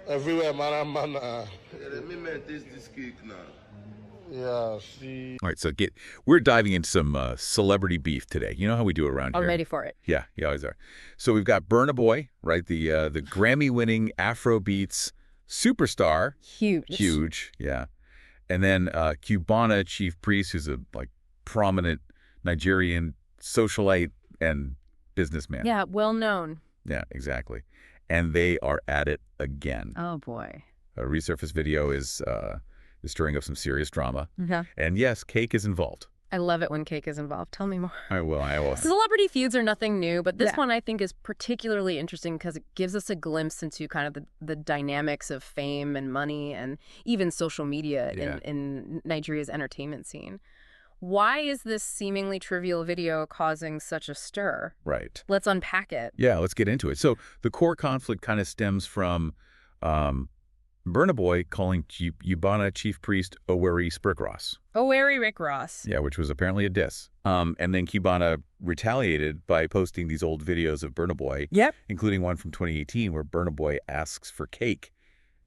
Everywhere, man. Yeah, let me taste this cake now. Yeah, see. All right, so we're diving into some celebrity beef today. You know how we do around I'm here. ready for it. Yeah, you always are. So we've got Burna Boy, right? The Grammy-winning Afrobeats superstar. Huge, yeah. And then Cubana Chief Priest, who's a prominent Nigerian socialite and businessman. Yeah, well known. Yeah, exactly. And they are at it again. Oh boy. A Resurfaced video is stirring up some serious drama. Yeah. And yes, cake is involved. I love it when cake is involved. Tell me more. I will. Celebrity feuds are nothing new, but this one I think is particularly interesting because it gives us a glimpse into kind of the dynamics of fame and money and even social media in Nigeria's entertainment scene. Why is this seemingly trivial video causing such a stir? Right. Let's unpack it. Yeah, let's get into it. So the core conflict kind of stems from Burna Boy calling Cubana Chief Priest Oweri Rick Ross. Oweri Rick Ross. Yeah, which was apparently a diss. And then Cubana retaliated by posting these old videos of Burna Boy, including one from 2018 where Burna Boy asks for cake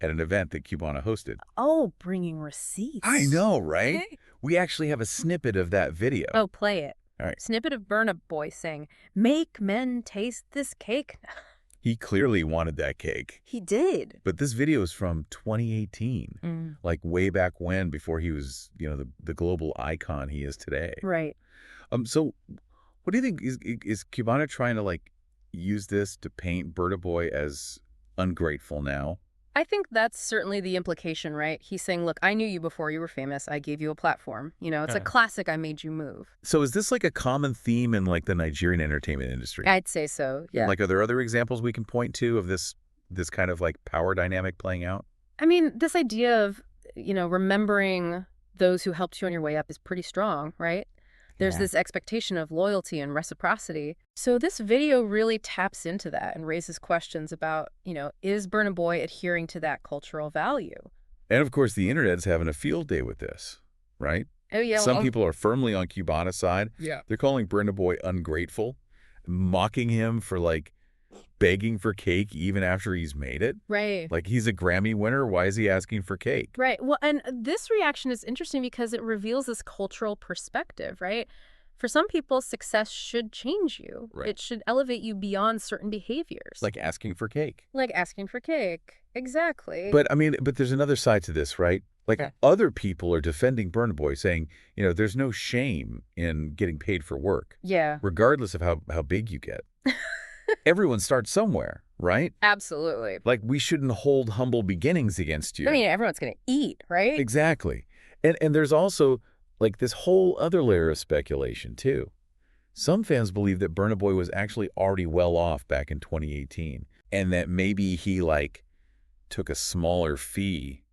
at an event that Cubana hosted. Oh, bringing receipts. I know, right? Okay. We actually have a snippet of that video. Oh, play it. All right. Snippet of Burna Boy saying, "Make men taste this cake." He clearly wanted that cake. He did. But this video is from 2018, like way back when, before he was, the global icon he is today. Right. So what do you think? Is Cubana trying to, use this to paint Burna Boy as ungrateful now? I think that's certainly the implication, right? He's saying, look, I knew you before you were famous. I gave you a platform. It's a classic I made you move. So is this a common theme in the Nigerian entertainment industry? I'd say so, yeah. Are there other examples we can point to of this kind of power dynamic playing out? I mean, this idea of, remembering those who helped you on your way up is pretty strong, right? There's this expectation of loyalty and reciprocity. So this video really taps into that and raises questions about, is Burna Boy adhering to that cultural value? And of course, the internet's having a field day with this, right? Oh, yeah. Some people are firmly on Cubana's side. Yeah. They're calling Burna Boy ungrateful, mocking him for begging for cake even after he's made it. Right. He's a Grammy winner. Why is he asking for cake? Right. Well, and this reaction is interesting because it reveals this cultural perspective, right? For some people, success should change you. Right. It should elevate you beyond certain behaviors. Like asking for cake. Like asking for cake. Exactly. But there's another side to this, right? Other people are defending Burna Boy, saying, there's no shame in getting paid for work. Yeah. Regardless of how big you get. Everyone starts somewhere, right? Absolutely. We shouldn't hold humble beginnings against you. I mean, everyone's going to eat, right? Exactly. And there's also this whole other layer of speculation too. Some fans believe that Burna Boy was actually already well off back in 2018 and that maybe he took a smaller fee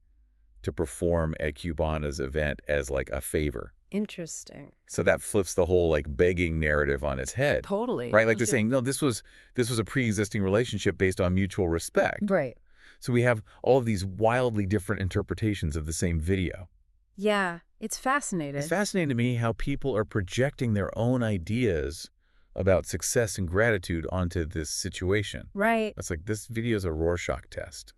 to perform at Cubana's event as a favor. Interesting. So that flips the whole begging narrative on its head. Totally. Right? They're saying, no, this was a pre-existing relationship based on mutual respect. Right. So we have all of these wildly different interpretations of the same video. Yeah, it's fascinating. It's fascinating to me how people are projecting their own ideas about success and gratitude onto this situation. Right. It's this video is a Rorschach test.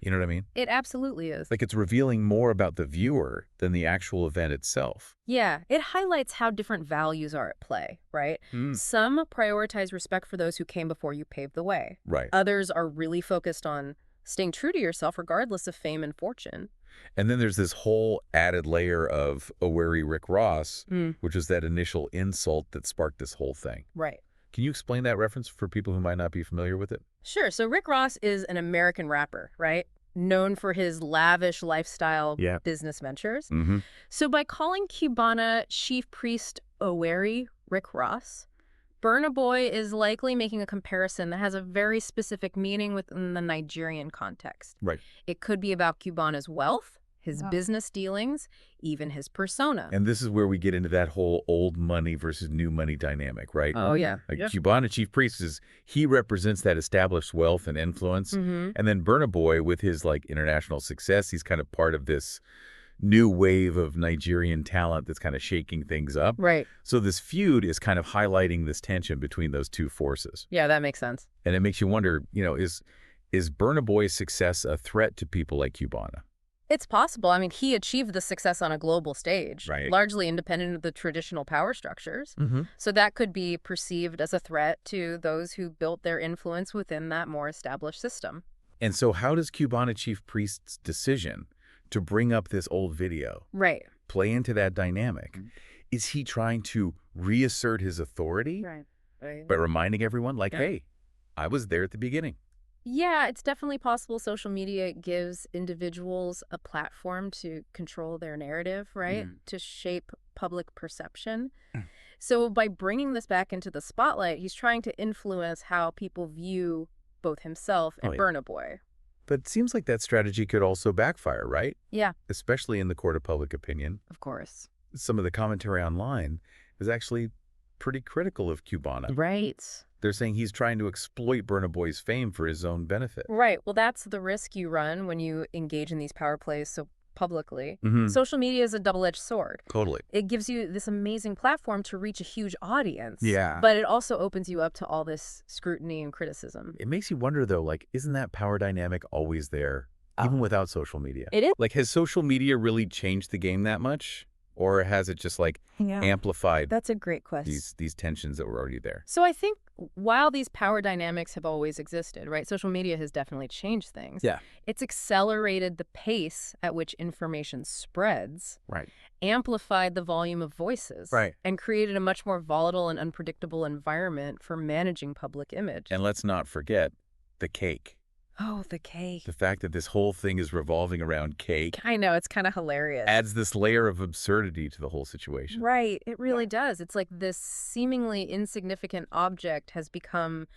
You know what I mean? It absolutely is. It's revealing more about the viewer than the actual event itself. Yeah, it highlights how different values are at play, right? Some prioritize respect for those who came before you paved the way. Right. Others are really focused on staying true to yourself regardless of fame and fortune. And then there's this whole added layer of Oweri Rick Ross, which is that initial insult that sparked this whole thing. Right. Can you explain that reference for people who might not be familiar with it? Sure. So Rick Ross is an American rapper, right? Known for his lavish lifestyle business ventures. So by calling Cubana Chief Priest Oweri Rick Ross, Burna Boy is likely making a comparison that has a very specific meaning within the Nigerian context. Right. It could be about Cubana's wealth, his business dealings, even his persona. And this is where we get into that whole old money versus new money dynamic, right? Oh, yeah. Cubana Chief Priest he represents that established wealth and influence. And then Burna Boy, with his international success, he's kind of part of this new wave of Nigerian talent that's kind of shaking things up. Right. So this feud is kind of highlighting this tension between those two forces. Yeah, that makes sense. And it makes you wonder, Is Burna Boy's success a threat to people like Cubana? It's possible. I mean, he achieved the success on a global stage, Right. largely independent of the traditional power structures. So that could be perceived as a threat to those who built their influence within that more established system. And so how does Cubana Chief Priest's decision to bring up this old video Right. play into that dynamic? Is he trying to reassert his authority Right. by reminding everyone, like, hey, I was there at the beginning? Yeah, it's definitely possible social media gives individuals a platform to control their narrative, right? To shape public perception. So by bringing this back into the spotlight, he's trying to influence how people view both himself and Burna Boy. But it seems like that strategy could also backfire, right? Yeah, Especially in the court of public opinion. of course. Some of the commentary online is actually pretty critical of Cubana. Right. They're saying he's trying to exploit Burna Boy's fame for his own benefit. Right. Well, that's the risk you run when you engage in these power plays so publicly. Mm-hmm. Social media is a double-edged sword. Totally. It gives you this amazing platform to reach a huge audience. Yeah. But it also opens you up to all this scrutiny and criticism. It makes you wonder, though, like, isn't that power dynamic always there, even without social media? It is. Like, has social media really changed the game that much? Or has it just, like, amplified That's a great question. these tensions that were already there? So I think while these power dynamics have always existed, right, social media has definitely changed things. Yeah. It's accelerated the pace at which information spreads, Right. amplified the volume of voices, Right. and created a much more volatile and unpredictable environment for managing public image. And let's not forget the cake. Oh, the cake. The fact that this whole thing is revolving around cake I know, it's kind of hilarious. adds this layer of absurdity to the whole situation. Right, it really does. It's like this seemingly insignificant object has become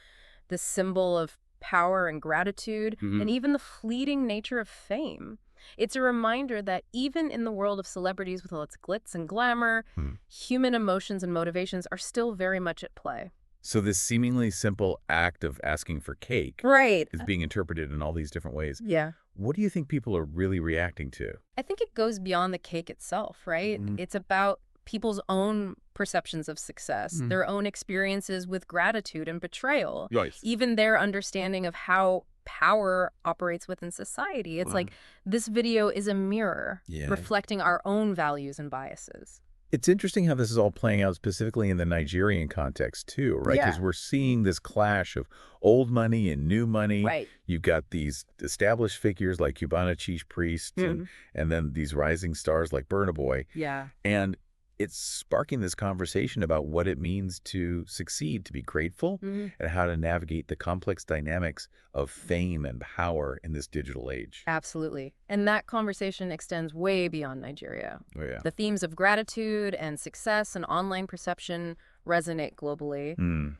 the symbol of power and gratitude, and even the fleeting nature of fame. It's a reminder that even in the world of celebrities with all its glitz and glamour, human emotions and motivations are still very much at play. So this seemingly simple act of asking for cake Right. is being interpreted in all these different ways. Yeah. What do you think people are really reacting to? I think it goes beyond the cake itself, right? It's about people's own perceptions of success, their own experiences with gratitude and betrayal, Yes. even their understanding of how power operates within society. It's like this video is a mirror reflecting our own values and biases. It's interesting how this is all playing out specifically in the Nigerian context too, right? Yeah. Because we're seeing this clash of old money and new money. Right. You've got these established figures like Cubana Chief Priest and then these rising stars like Burna Boy. Yeah. And it's sparking this conversation about what it means to succeed, to be grateful, and how to navigate the complex dynamics of fame and power in this digital age. Absolutely. And that conversation extends way beyond Nigeria. Oh, yeah. The themes of gratitude and success and online perception resonate globally.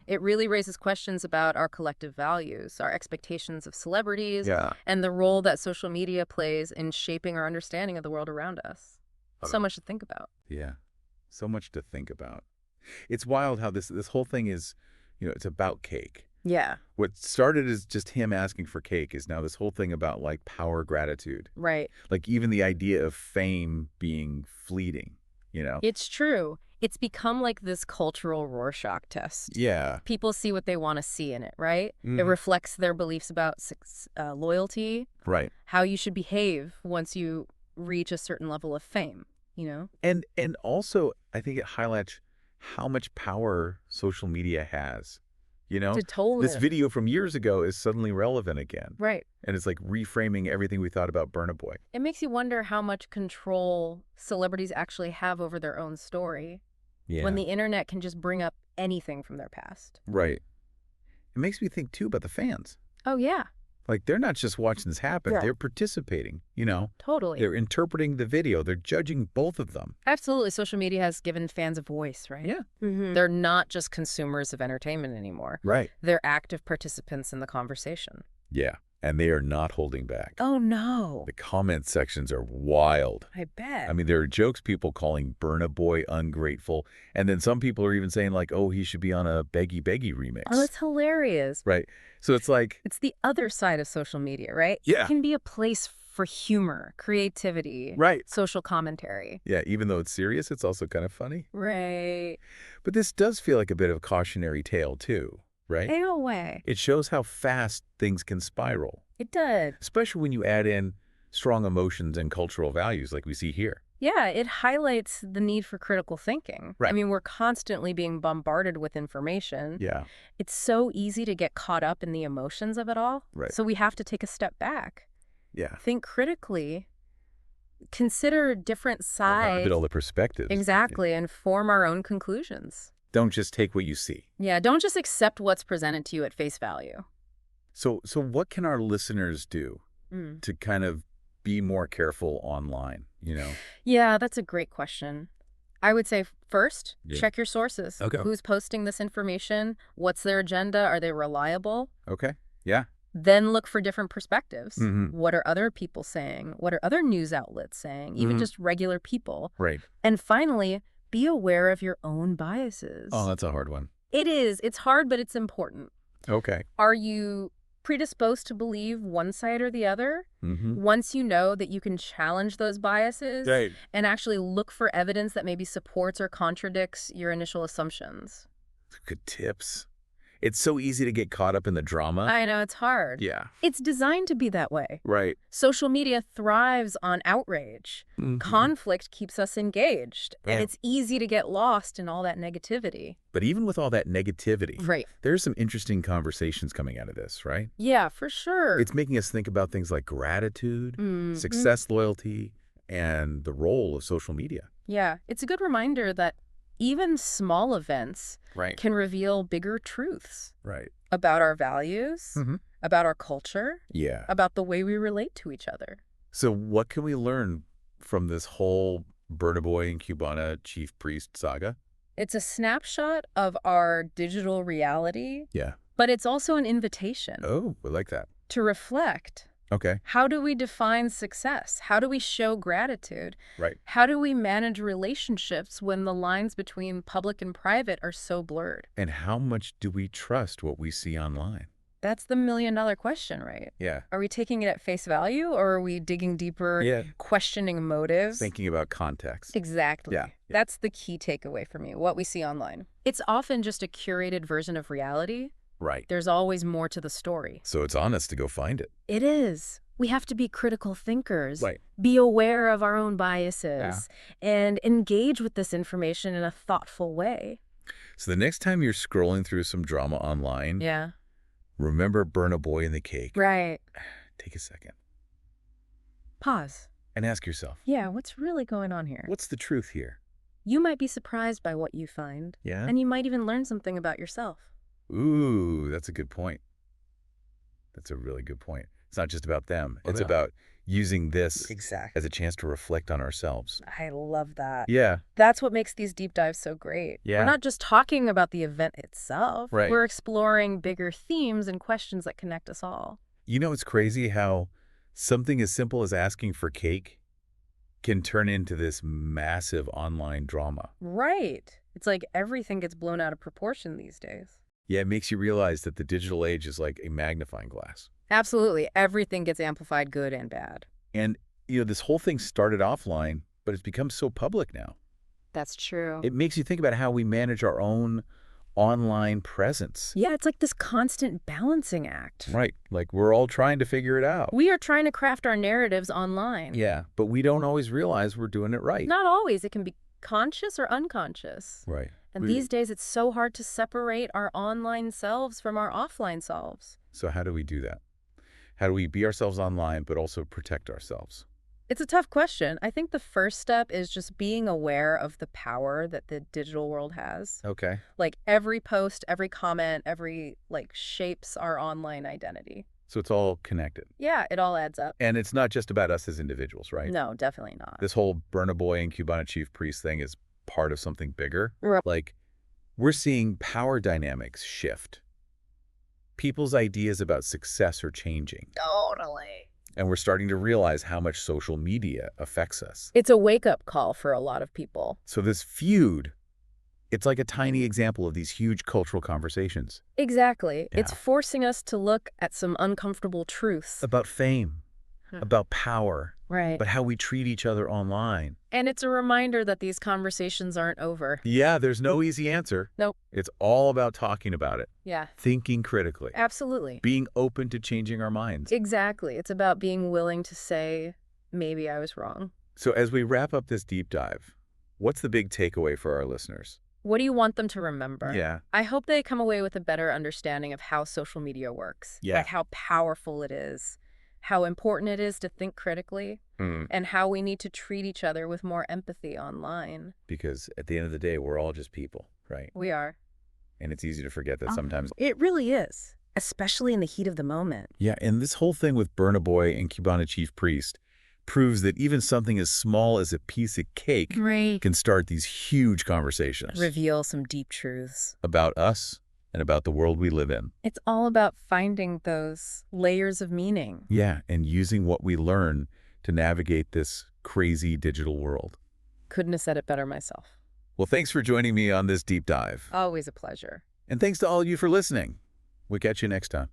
It really raises questions about our collective values, our expectations of celebrities, and the role that social media plays in shaping our understanding of the world around us. So much to think about. Yeah. So much to think about. It's wild how this whole thing is, it's about cake. Yeah. What started as just him asking for cake is now this whole thing about like power gratitude. Right. Like even the idea of fame being fleeting, It's true. It's become like this cultural Rorschach test. Yeah. People see what they want to see in it, right? It reflects their beliefs about loyalty, Right. how you should behave once you reach a certain level of fame. And also, I think it highlights how much power social media has. To totally. This video from years ago is suddenly relevant again. Right. And it's like reframing everything we thought about Burna Boy. It makes you wonder how much control celebrities actually have over their own story when the internet can just bring up anything from their past. Right. It makes me think, too, about the fans. Oh, yeah. Like, they're not just watching this happen. Yeah. They're participating, Totally. They're interpreting the video. They're judging both of them. Absolutely. Social media has given fans a voice, right? Yeah. They're not just consumers of entertainment anymore. Right. They're active participants in the conversation. Yeah. And they are not holding back. Oh, no. The comment sections are wild. I bet. I mean, there are jokes, people calling Burna Boy ungrateful. And then some people are even saying like, oh, he should be on a Beggy Beggy remix. Oh, it's hilarious. Right. So it's like. It's the other side of social media, right? Yeah. It can be a place for humor, creativity, Right. social commentary. Yeah. Even though it's serious, it's also kind of funny. Right. But this does feel like a bit of a cautionary tale, too. right? AOA. It shows how fast things can spiral, It did. especially when you add in strong emotions and cultural values like we see here. Yeah, it highlights the need for critical thinking. Right. I mean, we're constantly being bombarded with information. Yeah. It's so easy to get caught up in the emotions of it all. Right. So we have to take a step back. Yeah. Think critically. Consider different sides. Look at all the perspectives. Exactly, and form our own conclusions. Don't just take what you see. Yeah, don't just accept what's presented to you at face value. So what can our listeners do Mm. to kind of be more careful online, you know? Yeah, that's a great question. I would say first, Yeah. check your sources. Okay. Who's posting this information? What's their agenda? Are they reliable? Okay. Yeah. Then look for different perspectives. Mhm. What are other people saying? What are other news outlets saying? Even Mhm. just regular people. Right. And finally, be aware of your own biases. Oh, that's a hard one. It is. It's hard, but it's important. Okay. Are you predisposed to believe one side or the other? Mm-hmm. Once you know that you can challenge those biases Right. and actually look for evidence that maybe supports or contradicts your initial assumptions. Good tips. It's so easy to get caught up in the drama. I know, it's hard. Yeah. It's designed to be that way. Right. Social media thrives on outrage. Mhm. Conflict keeps us engaged. Yeah. And it's easy to get lost in all that negativity. But even with all that negativity, Right. there's some interesting conversations coming out of this, right? Yeah, for sure. It's making us think about things like gratitude, Mhm. success, loyalty, and the role of social media. Yeah, it's a good reminder that even small events Right. can reveal bigger truths Right. about our values, Mhm. about our culture, Yeah. about the way we relate to each other. So what can we learn from this whole Burna Boy and Cubana chief priest saga? It's a snapshot of our digital reality, Yeah. but it's also an invitation Oh, I like that. to reflect. Okay. How do we define success? How do we show gratitude? Right. How do we manage relationships when the lines between public and private are so blurred? And how much do we trust what we see online? That's the million-dollar question, right? Yeah. Are we taking it at face value, or are we digging deeper, Yeah. questioning motives? Thinking about context. Exactly. Yeah. That's the key takeaway for me, what we see online. It's often just a curated version of reality. Right. There's always more to the story. So it's on us to go find it. It is. We have to be critical thinkers, Right. be aware of our own biases, and engage with this information in a thoughtful way. So the next time you're scrolling through some drama online, Yeah. remember Burna Boy and the cake. Right. Take a second Pause. and ask yourself, Yeah, what's really going on here? what's the truth here? You might be surprised by what you find, Yeah? and you might even learn something about yourself. Ooh, that's a good point. That's a really good point. It's not just about them. Oh, It's yeah. about using this Exactly. as a chance to reflect on ourselves. I love that. Yeah. That's what makes these deep dives so great. Yeah. We're not just talking about the event itself. Right. We're exploring bigger themes and questions that connect us all. You know, it's crazy how something as simple as asking for cake can turn into this massive online drama. Right. It's like everything gets blown out of proportion these days. Yeah, it makes you realize that the digital age is like a magnifying glass. Absolutely. Everything gets amplified, good and bad. And, you know, this whole thing started offline, but it's become so public now. That's true. It makes you think about how we manage our own online presence. Yeah, it's like this constant balancing act. Right. Like we're all trying to figure it out. We are trying to craft our narratives online. Yeah, but we don't always realize we're doing it right. Not always. It can be conscious or unconscious. Right. And these days, it's so hard to separate our online selves from our offline selves. So how do we do that? How do we be ourselves online, but also protect ourselves? It's a tough question. I think the first step is just being aware of the power that the digital world has. Okay. Like every post, every comment, shapes our online identity. So it's all connected. Yeah, it all adds up. And it's not just about us as individuals, right? No, definitely not. This whole Burna Boy and Cubana chief priest thing is part of something bigger. Right. Like, we're seeing power dynamics shift. People's ideas about success are changing. Totally. And we're starting to realize how much social media affects us. It's a wake-up call for a lot of people. So this feud, it's like a tiny example of these huge cultural conversations Exactly. Yeah. It's forcing us to look at some uncomfortable truths. about fame, about power, Right. but how we treat each other online. And it's a reminder that these conversations aren't over. Yeah, there's no easy answer. Nope. It's all about talking about it, Yeah. thinking critically, Absolutely. being open to changing our minds. Exactly. It's about being willing to say, maybe I was wrong. So as we wrap up this deep dive, what's the big takeaway for our listeners? What do you want them to remember? Yeah. I hope they come away with a better understanding of how social media works. Yeah. Like how powerful it is, how important it is to think critically, and how we need to treat each other with more empathy online. Because at the end of the day, we're all just people, right? We are. And it's easy to forget that sometimes. It really is, especially in the heat of the moment. Yeah, and this whole thing with Burna Boy and Cubana Chief Priest proves that even something as small as a piece of cake can start these huge conversations. Reveal some deep truths. About us and about the world we live in. It's all about finding those layers of meaning. Yeah, and using what we learn to navigate this crazy digital world. Couldn't have said it better myself. Well, thanks for joining me on this deep dive. Always a pleasure. And thanks to all of you for listening. We'll catch you next time.